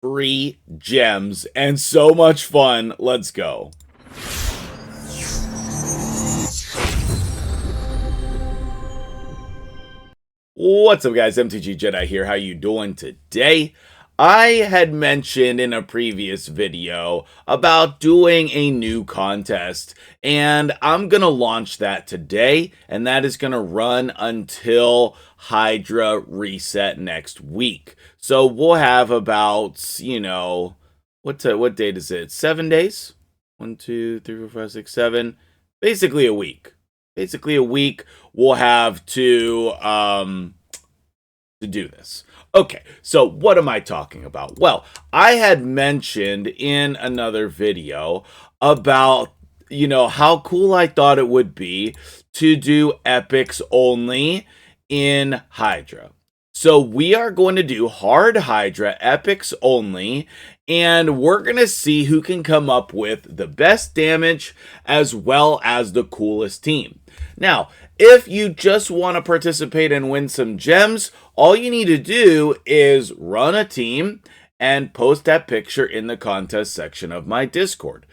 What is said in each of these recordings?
free gems and so much fun. Let's go. What's up, guys? MtgJedi here. How you doing today? I had mentioned in a previous video about doing a new contest, and I'm going to launch that today, and that is going to run until Hydra reset next week. So we'll have about, what date is it? 7 days? 1, 2, 3, 4, 5, 6, 7. Basically a week. We'll have to do this. Okay, so what am I talking about? Well, I had mentioned in another video about, how cool I thought it would be to do epics only in Hydra. So we are going to do hard Hydra epics only, and we're going to see who can come up with the best damage as well as the coolest team. Now, if you just want to participate and win some gems, all you need to do is run a team and post that picture in the contest section of my Discord.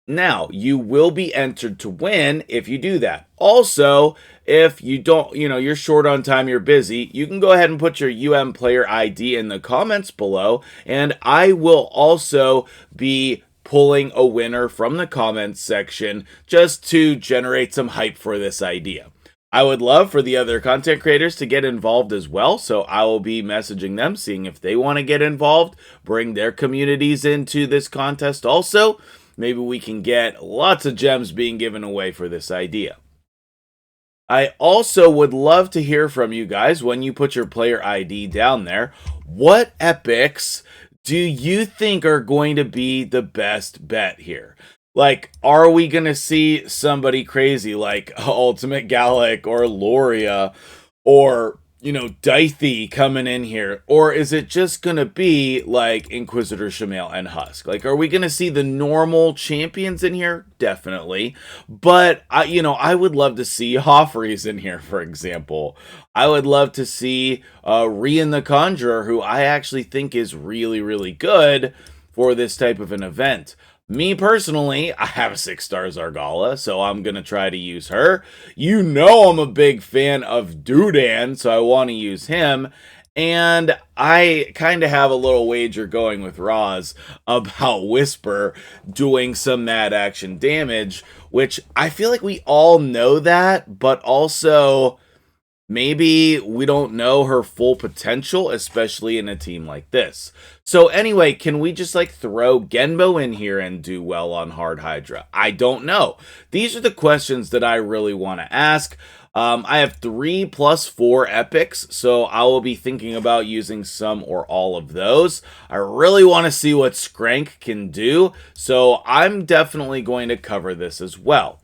Now, you will be entered to win if you do that. Also, if you don't, you're short on time, you're busy, you can go ahead and put your player ID in the comments below, and I will also be pulling a winner from the comments section just to generate some hype for this idea. I would love for the other content creators to get involved as well, so I will be messaging them, seeing if they want to get involved, bring their communities into this contest also. Maybe we can get lots of gems being given away for this idea. I also would love to hear from you guys when you put your player ID down there. What epics do you think are going to be the best bet here? Like, are we going to see somebody crazy like Ultimate Gallic or Loria or, Dythy coming in here? Or is it just going to be like Inquisitor Shamail and Husk? Like, are we going to see the normal champions in here? Definitely. But, I would love to see Hoffreys in here, for example. I would love to see Rian the Conjurer, who I actually think is really, really good for this type of an event. Me personally, I have a 6-star Zargala, so I'm going to try to use her. I'm a big fan of Dudan, so I want to use him. And I kind of have a little wager going with Roz about Whisper doing some mad action damage, which I feel like we all know that, but also maybe we don't know her full potential, especially in a team like this. So anyway, can we just throw Genbo in here and do well on hard Hydra? I don't know. These are the questions that I really want to ask. I have 3 + 4 epics, so I will be thinking about using some or all of those. I really want to see what Skrank can do, so I'm definitely going to cover this as well.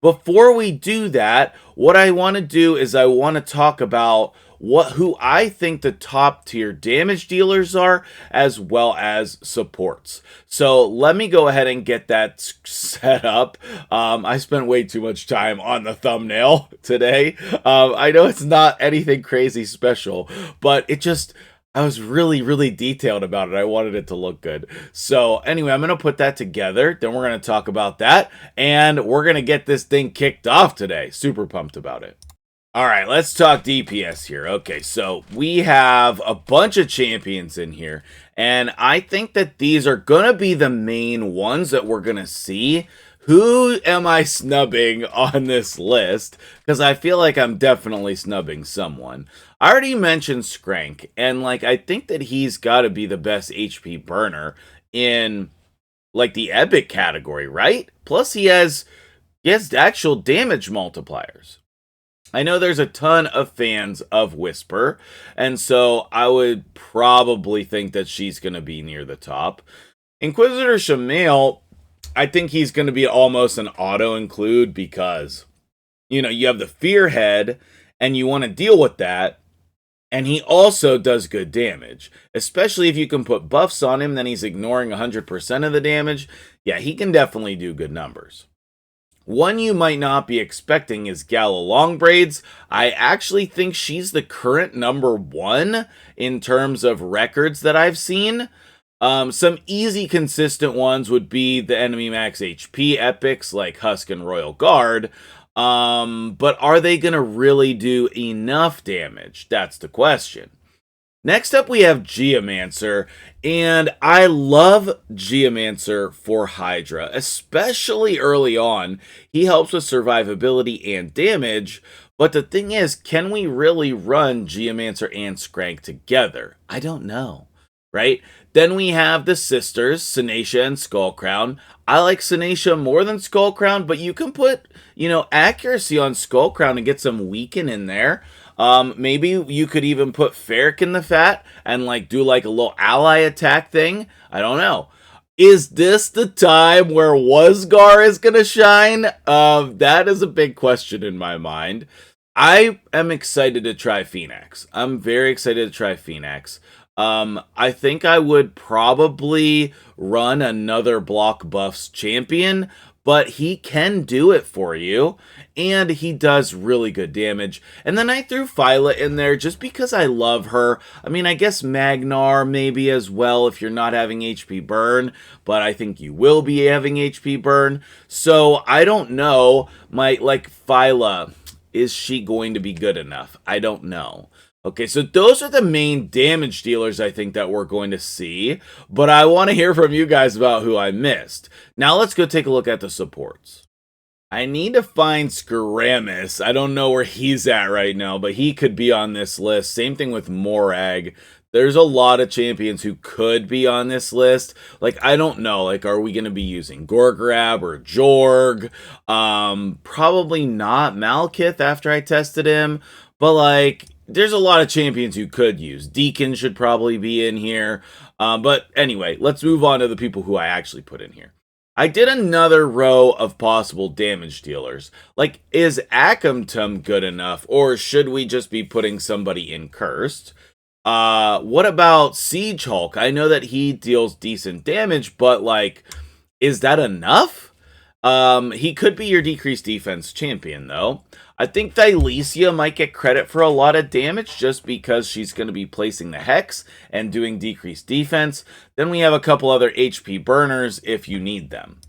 Before we do that, what I want to do is I want to talk about who I think the top tier damage dealers are, as well as supports. So let me go ahead and get that set up. I spent way too much time on the thumbnail today. I know it's not anything crazy special, but I was really, really detailed about it. I wanted it to look good. So anyway, I'm going to put that together. Then we're going to talk about that. And we're going to get this thing kicked off today. Super pumped about it. All right, let's talk DPS here. Okay, so we have a bunch of champions in here. And I think that these are going to be the main ones that we're going to see. Who am I snubbing on this list? Because I feel like I'm definitely snubbing someone. I already mentioned Skrank, and I think that he's got to be the best HP burner in the epic category, right? Plus he has actual damage multipliers. I know there's a ton of fans of Whisper, and so I would probably think that she's going to be near the top. Inquisitor Shamail, I think he's going to be almost an auto-include because, you have the Fear Head, and you want to deal with that, and he also does good damage. Especially if you can put buffs on him, then he's ignoring 100% of the damage. Yeah, he can definitely do good numbers. One you might not be expecting is Gala Longbraids. I actually think she's the current #1 in terms of records that I've seen. Some easy consistent ones would be the enemy max HP epics like Husk and Royal Guard. But are they going to really do enough damage? That's the question. Next up, we have Geomancer, and I love Geomancer for Hydra, especially early on. He helps with survivability and damage, but the thing is, can we really run Geomancer and Skrank together? I don't know, right? Then we have the sisters, Sinacia and Skullcrown. I like Sinacia more than Skullcrown, but you can put, accuracy on Skullcrown and get some weaken in there. Maybe you could even put Ferric in the fat and do a little ally attack thing. I don't know. Is this the time where Wasgar is gonna shine? That is a big question in my mind. I am excited to try Phoenix. I'm very excited to try Phoenix. I think I would probably run another block buffs champion, but he can do it for you, and he does really good damage. And then I threw Phyla in there just because I love her. I mean, I guess Magnar maybe as well if you're not having HP burn, but I think you will be having HP burn. So I don't know, Phyla, is she going to be good enough? I don't know. Okay, so those are the main damage dealers I think that we're going to see, but I want to hear from you guys about who I missed. Now let's go take a look at the supports. I need to find Skaramis. I don't know where he's at right now, but he could be on this list. Same thing with Morag. There's a lot of champions who could be on this list. I don't know. Are we going to be using Gorgrab or Jorg? Probably not Malekith after I tested him, but there's a lot of champions you could use. Deacon should probably be in here. But anyway, let's move on to the people who I actually put in here. I did another row of possible damage dealers. Is Akamtum good enough, or should we just be putting somebody in Cursed? What about Siege Hulk? I know that he deals decent damage, but is that enough? He could be your decreased defense champion, though. I think Thylesia might get credit for a lot of damage just because she's going to be placing the Hex and doing decreased defense. Then we have a couple other HP burners if you need them.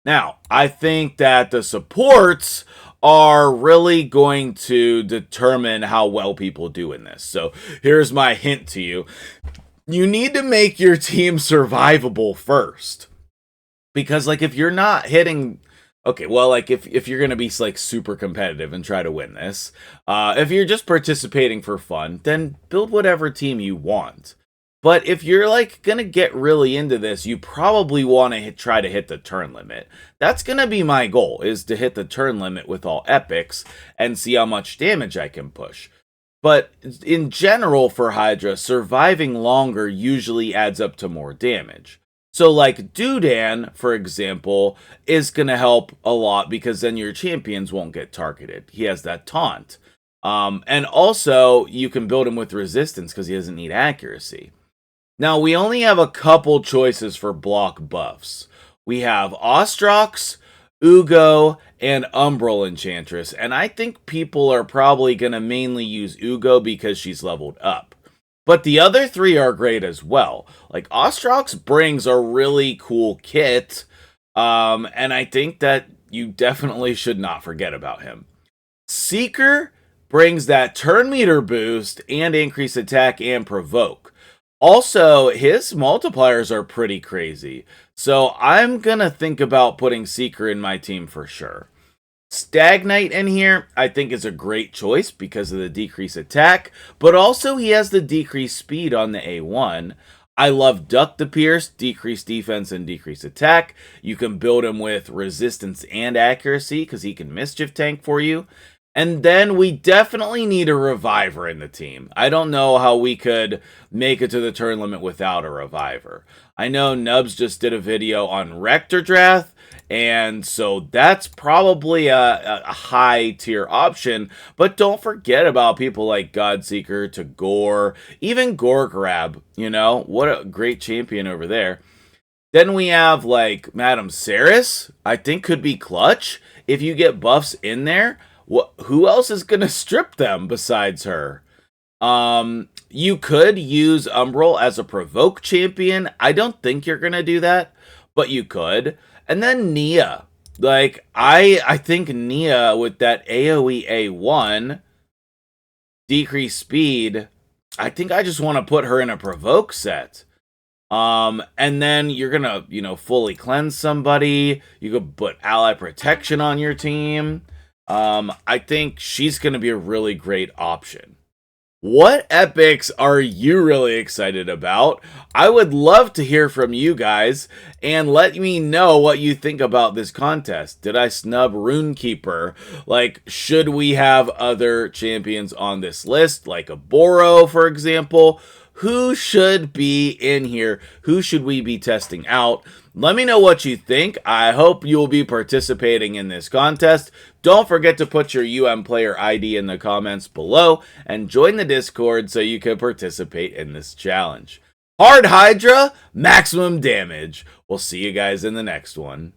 Now, I think that the supports are really going to determine how well people do in this. So here's my hint to you. You need to make your team survivable first. Because if you're not hitting... Okay, well, if you're going to be super competitive and try to win this, if you're just participating for fun, then build whatever team you want. But if you're going to get really into this, you probably want to try to hit the turn limit. That's going to be my goal, is to hit the turn limit with all epics and see how much damage I can push. But in general for Hydra, surviving longer usually adds up to more damage. So Dudan, for example, is going to help a lot because then your champions won't get targeted. He has that taunt. And also, you can build him with resistance because he doesn't need accuracy. Now, we only have a couple choices for block buffs. We have Ostrox, Ugo, and Umbral Enchantress. And I think people are probably going to mainly use Ugo because she's leveled up. But the other three are great as well. Ostrox brings a really cool kit, and I think that you definitely should not forget about him. Seeker brings that turn meter boost and increase attack and provoke. Also, his multipliers are pretty crazy, so I'm gonna think about putting Seeker in my team for sure. Stagnite in here, I think, is a great choice because of the decreased attack, but also he has the decreased speed on the A1. I love Duck the Pierce, decreased defense and decreased attack. You can build him with resistance and accuracy because he can mischief tank for you. And then we definitely need a reviver in the team. I don't know how we could make it to the turn limit without a reviver. I know Nubs just did a video on Rectordrath, and so that's probably a high tier option, but don't forget about people like Godseeker, Tagore, even Gorgrab, what a great champion over there. Then we have Madame Saris, I think could be clutch. If you get buffs in there, who else is going to strip them besides her? You could use Umbral as a provoke champion. I don't think you're going to do that, but you could. And then Nia. Like, I think Nia with that AoE A1, decrease speed, I think I just want to put her in a provoke set. And then you're gonna, fully cleanse somebody. You could put ally protection on your team. I think she's gonna be a really great option. What epics are you really excited about? I would love to hear from you guys, and let me know what you think about this contest. Did I snub Runekeeper? Like, should we have other champions on this list, like a Boro, for example? Who should be in here? Who should we be testing out? Let me know what you think. I hope you'll be participating in this contest. Don't forget to put your player ID in the comments below and join the Discord so you can participate in this challenge. Hard Hydra, maximum damage. We'll see you guys in the next one.